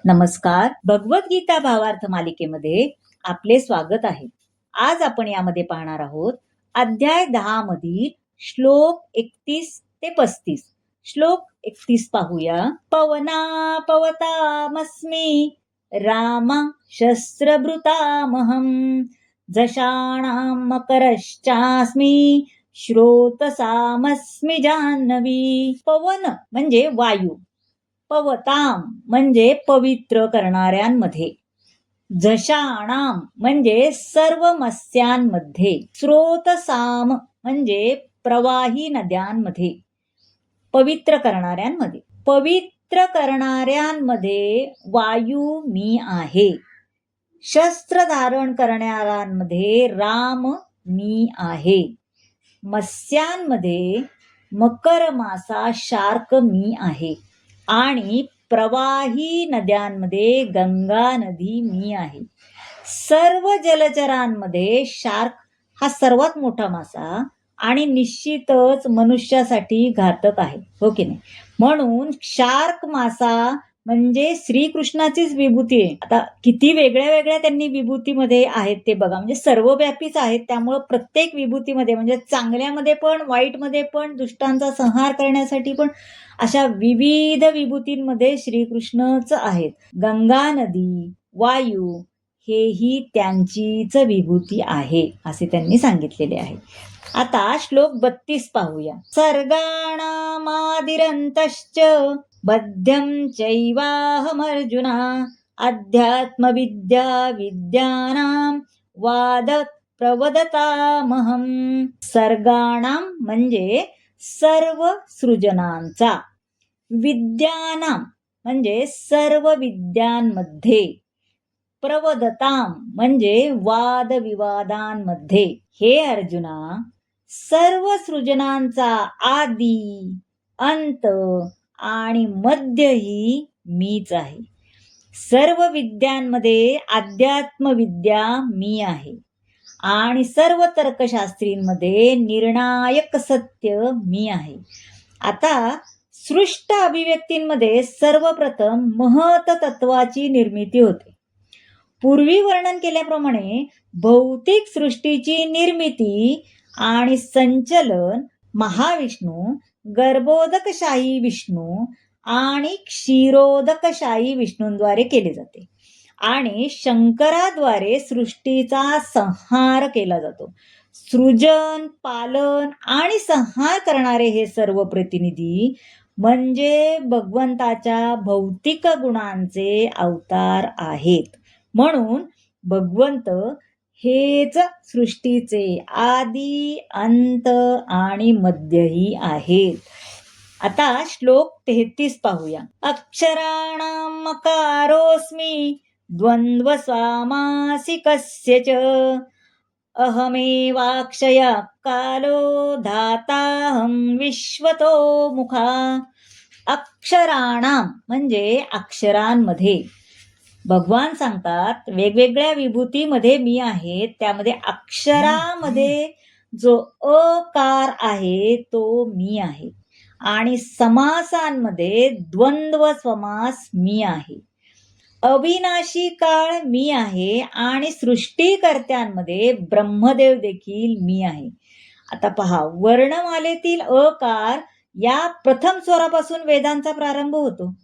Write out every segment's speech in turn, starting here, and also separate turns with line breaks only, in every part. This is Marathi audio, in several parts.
नमस्कार. भगवद्गीता भावार्थ मालिकेमध्ये आपले स्वागत आहे. आज आपण यामध्ये पाहणार आहोत अध्याय 10 मधील श्लोक 31 ते 35. श्लोक 31 पाहूया. पवना पवतामस्मि रामा शस्त्रभृतामहं जषाणां मकरश्चास्मि श्रोतसामस्मि जाह्नवी. पवन म्हणजे वायू, पवताम म्हणजे पवित्र करणाऱ्यांमध्ये, जषाणाम म्हणजे सर्व मत्स्यांमध्ये, स्रोतसाम म्हणजे प्रवाही नद्यांमध्ये, पवित्र करणाऱ्यांमध्ये. पवित्र करणाऱ्यांमध्ये वायू मी आहे, शस्त्र धारण करणाऱ्यांमध्ये राम मी आहे, मत्स्यांमध्ये मकर मासा शार्क मी आहे आणि प्रवाही नद्यांमध्ये गंगा नदी मी आहे. सर्व जलचरांमध्ये शार्क हा सर्वात मोठा मासा आणि निश्चितच मनुष्यासाठी घातक आहे, हो की नाही? म्हणून शार्क मासा म्हणजे श्रीकृष्णाचीच विभूती आहे. आता किती वेगळ्या वेगळ्या त्यांनी विभूतीमध्ये आहेत ते बघा, म्हणजे सर्वव्यापीच आहेत. त्यामुळे प्रत्येक विभूतीमध्ये म्हणजे चांगल्यामध्ये पण, वाईटमध्ये पण, दुष्टांचा संहार करण्यासाठी पण अशा विविध विभूतींमध्ये श्रीकृष्णच आहेत. गंगा नदी, वायू हेही त्यांचीच विभूती आहे असे त्यांनी सांगितलेले आहे. आता श्लोक 32 पाहूया. सर्गाणामादिरन्तश्च बध्यं चैवाहमर्जुना अध्यात्मविद्या विद्यानां वाद प्रवदतामहं. सर्गाणां म्हणजे सर्व सृजनांचा, विद्यानां म्हणजे सर्व विद्यांमध्ये, प्रवदताम म्हणजे वादविवादांमध्ये. हे अर्जुना, सर्व सृजनांचा आदी, अंत आणि मध्यही मीच आहे. सर्व विद्यांमध्ये अध्यात्म विद्या मी आहे आणि सर्व तर्कशास्त्रींमध्ये निर्णायक सत्य मी आहे. आता सृष्ट अभिव्यक्तींमध्ये सर्वप्रथम महत तत्वाची निर्मिती होते. पूर्वी वर्णन केल्याप्रमाणे भौतिक सृष्टीची निर्मिती आणि संचलन महाविष्णू, गर्भोदकशाही विष्णू आणि क्षीरोदकशाही विष्णूंद्वारे केले जाते आणि शंकराद्वारे सृष्टीचा संहार केला जातो. सृजन, पालन आणि संहार करणारे हे सर्व प्रतिनिधी म्हणजे भगवंताच्या भौतिक गुणांचे अवतार आहेत. म्हणून भगवंत हेच सृष्टीचे आदी, अंत आणि मध्यही आहेत. आता श्लोक 33 पाहूया. अक्षराणां मकारोऽस्मि द्वंद्व सामासिकस्य च अहमेवाक्षय कालो धाताहं विश्वतो मुखा. अक्षराणां म्हणजे अक्षरांमध्ये. भगवान सांगतात वेगवेगळ्या विभूतीमध्ये मी आहे, त्यामध्ये अक्षरामध्ये जो अकार आहे तो मी आहे आणि समासांमध्ये द्वंद्व समास मी आहे. अविनाशी काळ मी आहे आणि सृष्टीकर्त्यांमध्ये ब्रह्मदेव देखील मी आहे. आता पहा, वर्णमालेतील अकार या प्रथम स्वरापासून वेदांचा प्रारंभ होतो.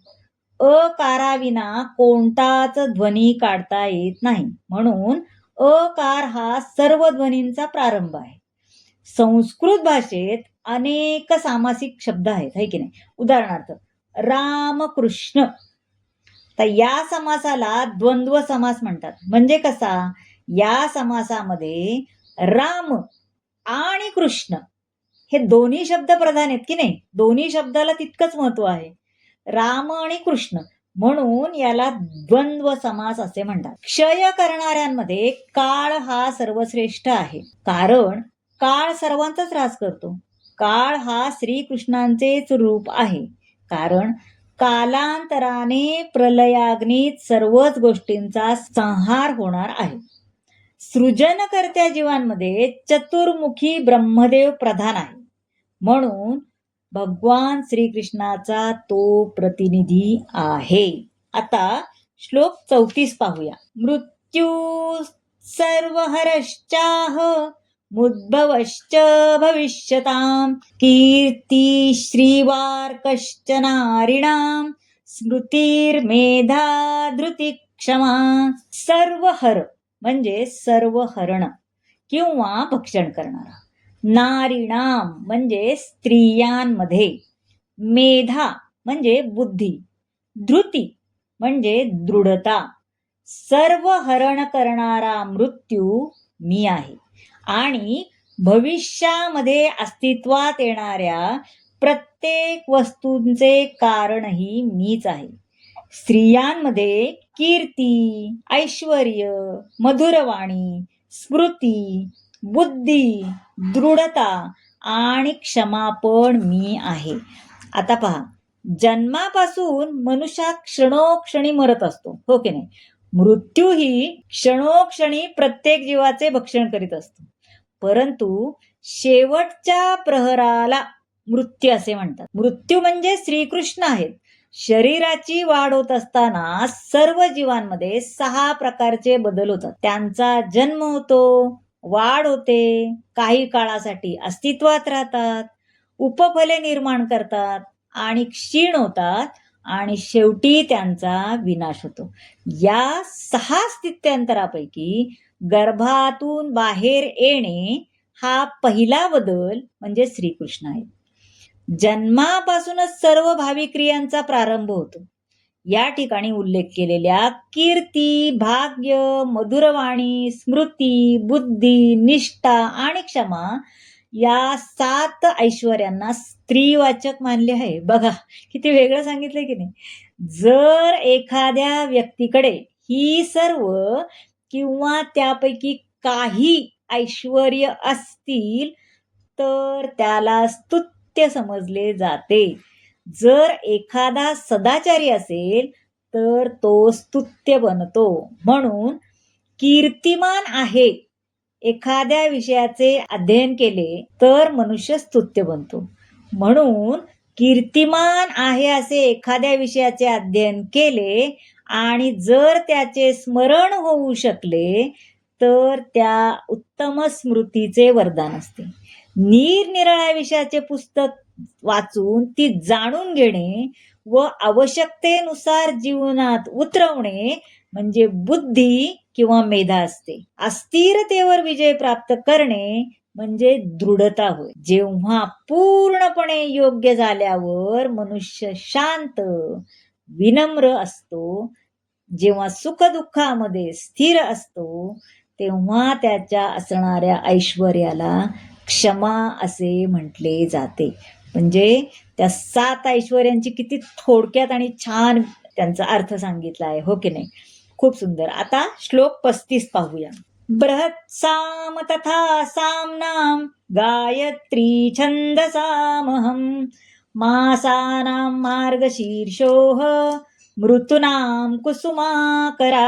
अकाराविना कोणताच ध्वनी काढता येत नाही, म्हणून अकार हा सर्व ध्वनींचा प्रारंभ आहे. संस्कृत भाषेत अनेक सामासिक शब्द आहेत, है की नाही? उदाहरणार्थ रामकृष्ण, तर या समासाला द्वंद्व समास म्हणतात. म्हणजे कसा? या समासामध्ये राम आणि कृष्ण हे दोन्ही शब्द प्रधान आहेत की नाही? दोन्ही शब्दाला तितकंच महत्व आहे, राम आणि कृष्ण, म्हणून याला द्वंद्व समास असे म्हणतात. क्षय करणाऱ्यांमध्ये काळ हा सर्वश्रेष्ठ आहे, कारण काळ सर्वांचाच ऱ्हास करतो. काळ हा श्रीकृष्णांचेच रूप आहे, कारण कालांतराने प्रलयाग्नीत सर्वच गोष्टींचा संहार होणार आहे. सृजनकर्त्या जीवांमध्ये चतुर्मुखी ब्रह्मदेव प्रधान आहे, म्हणून भगवान श्रीकृष्णाचा तो प्रतिनिधी आहे. आता श्लोक 34 पाहूया. मृत्यू सर्वहरश्चाह मुद्भवश्च भविष्यताम् कीर्ती श्रीवार्कश्च नारिणाम् स्मृतिर्मेधा धृती क्षमा. सर्वहर म्हणजे सर्व हरण किंवा भक्षण करणारा. नारीणाम म्हणजे स्त्रियांमध्ये. मेधा म्हणजे बुद्धी. धृती म्हणजे दृढता. सर्व हरण करणारा मृत्यू मी आहे आणि भविष्यामध्ये अस्तित्वात येणाऱ्या प्रत्येक वस्तूंचे कारणही मीच आहे. स्त्रियांमध्ये कीर्ती, ऐश्वर्य, मधुरवाणी, स्मृती, बुद्धी, दृढता आणि क्षमा पण मी आहे. आता पहा, जन्मापासून मनुष्य क्षणोक्षणी मरत असतो, हो की नाही? मृत्यू ही क्षणोक्षणी प्रत्येक जीवाचे भक्षण करीत असतो. परंतु शेवटच्या प्रहराला मृत्यू असे म्हणतात. मृत्यू म्हणजे श्रीकृष्ण आहेत. शरीराची वाढ होत असताना सर्व जीवांमध्ये 6 प्रकारचे बदल होतात. त्यांचा जन्म होतो, वाढ होते, काही काळासाठी अस्तित्वात राहतात, उपफले निर्माण करतात आणि क्षीण होतात आणि शेवटी त्यांचा विनाश होतो. या 6 स्थित्यंतरापैकी गर्भातून बाहेर येणे हा पहिला बदल म्हणजे श्रीकृष्ण आहे. जन्मापासूनच सर्व भावी क्रियांचा प्रारंभ होतो. या ठिकाणी उल्लेख केलेल्या कीर्ती, भाग्य, मधुरवाणी, स्मृती, बुद्धी, निष्ठा आणि क्षमा या 7 ऐश्वर्यांना स्त्रीवाचक मानले आहे. बघा किती वेगळं सांगितलंय की नाही. जर एखाद्या व्यक्तीकडे ही सर्व किंवा त्यापैकी काही ऐश्वर्य असतील तर त्याला स्तुत्य समजले जाते. जर एखादा सदाचारी असेल तर तो स्तुत्य बनतो. म्हणून कीर्तिमान आहे एखाद्या विषयाचे अध्ययन केले तर मनुष्य स्तुत्य बनतो. म्हणून कीर्तिमान आहे असे एखाद्या विषयाचे अध्ययन केले आणि जर त्याचे स्मरण होऊ शकले तर त्या उत्तम स्मृतीचे वरदान असते. निरनिराळ्या विषयाचे पुस्तक वाचून ती जाणून घेणे व आवश्यकतेनुसार जीवनात उतरवणे म्हणजे बुद्धी किंवा मेधा असते. अस्थिरतेवर विजय प्राप्त करणे म्हणजे दृढता होय. जेव्हा पूर्णपणे योग्य झाल्यावर मनुष्य शांत, विनम्र असतो, जेव्हा सुखदुःखामध्ये स्थिर असतो, तेव्हा त्याच्या असणाऱ्या ऐश्वर्याला क्षमा असे म्हटले जाते. म्हणजे त्या 7 ऐश्वर्यांची किती थोडक्यात आणि छान त्यांचा अर्थ सांगितला आहे, हो की नाही? खूप सुंदर. आता श्लोक 35 पाहूया. बृहत्साम तथा सामनाम गायत्री छंदसामहम मासानां मार्गशीर्षोह मृतूनां कुसुमाकरा.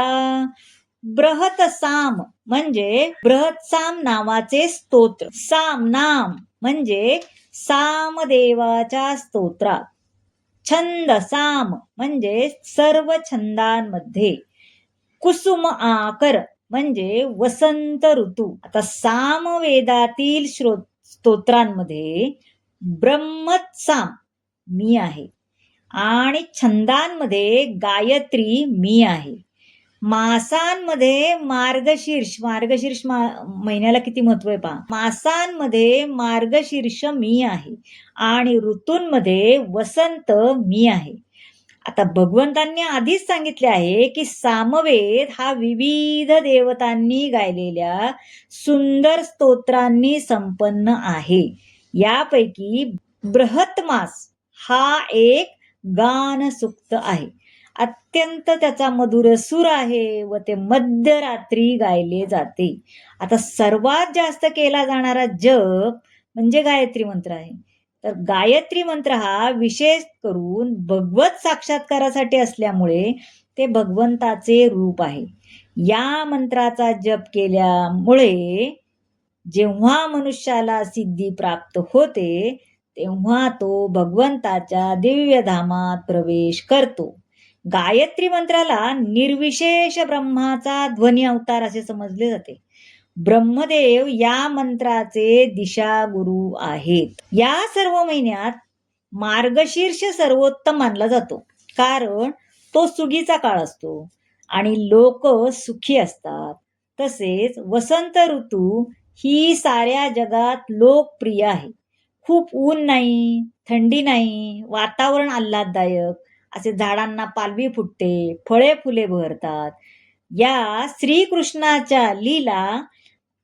बृहत्साम म्हणजे बृहत्साम नावाचे स्तोत्र. सामनाम म्हणजे सामदेवाच्या स्तोत्रात. छंदसाम म्हणजे सर्व छंदांमध्ये. कुसुम आकर म्हणजे वसंत ऋतू. आता सामवेदातील स्तोत्रांमध्ये ब्रह्मत्साम मी आहे आणि छंदांमध्ये गायत्री मी आहे. मासांमध्ये मार्गशीर्ष महिन्याला किती महत्व आहे पहा. मासांमध्ये मार्गशीर्ष मी आहे आणि ऋतूंमध्ये वसंत मी आहे. आता भगवंतांनी आधीच सांगितले आहे की सामवेद हा विविध देवतांनी गायलेल्या सुंदर स्तोत्रांनी संपन्न आहे. यापैकी बृहत्मास हा एक गान सुक्त आहे. अत्यंत त्याचा मधुर सूर आहे व ते मध्यरात्री गायले जाते. आता सर्वात जास्त केला जाणारा जप म्हणजे गायत्री मंत्र आहे. तर गायत्री मंत्र हा विशेष करून भगवत साक्षात्कारासाठी असल्यामुळे ते भगवंताचे रूप आहे. या मंत्राचा जप केल्यामुळे जेव्हा मनुष्याला सिद्धी प्राप्त होते तेव्हा तो भगवंताच्या दिव्य धामात प्रवेश करतो. गायत्री मंत्राला निर्विशेष ब्रह्माचा ध्वनी अवतार असे समजले जाते. ब्रह्मदेव या मंत्राचे दिशागुरु आहेत. या सर्व महिन्यात मार्गशीर्ष सर्वोत्तम मानला जातो, कारण तो सुगीचा काळ असतो आणि लोक सुखी असतात. तसेच वसंत ऋतू ही साऱ्या जगात लोकप्रिय आहे. खूप ऊन नाही, थंडी नाही, वातावरण आल्हाददायक, असे झाडांना पालवी फुटते, फळे फुले बहरतात. या श्रीकृष्णाच्या लीला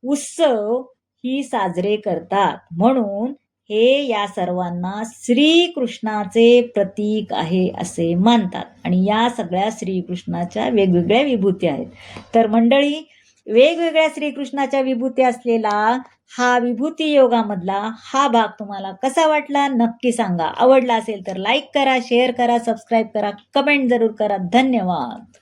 उत्सव ही साजरे करतात. म्हणून हे या सर्वांना श्रीकृष्णाचे प्रतीक आहे असे मानतात. आणि या सगळ्या श्रीकृष्णाच्या वेगवेगळ्या विभूती आहेत. तर मंडळी, वेगवेगळ्या श्रीकृष्णाच्या विभूती असलेला हा विभूती योगामधला हा भाग तुम्हाला कसा वाटला नक्की सांगा. आवडला असेल तर लाईक करा, शेअर करा, सबस्क्राईब करा, कमेंट जरूर करा. धन्यवाद.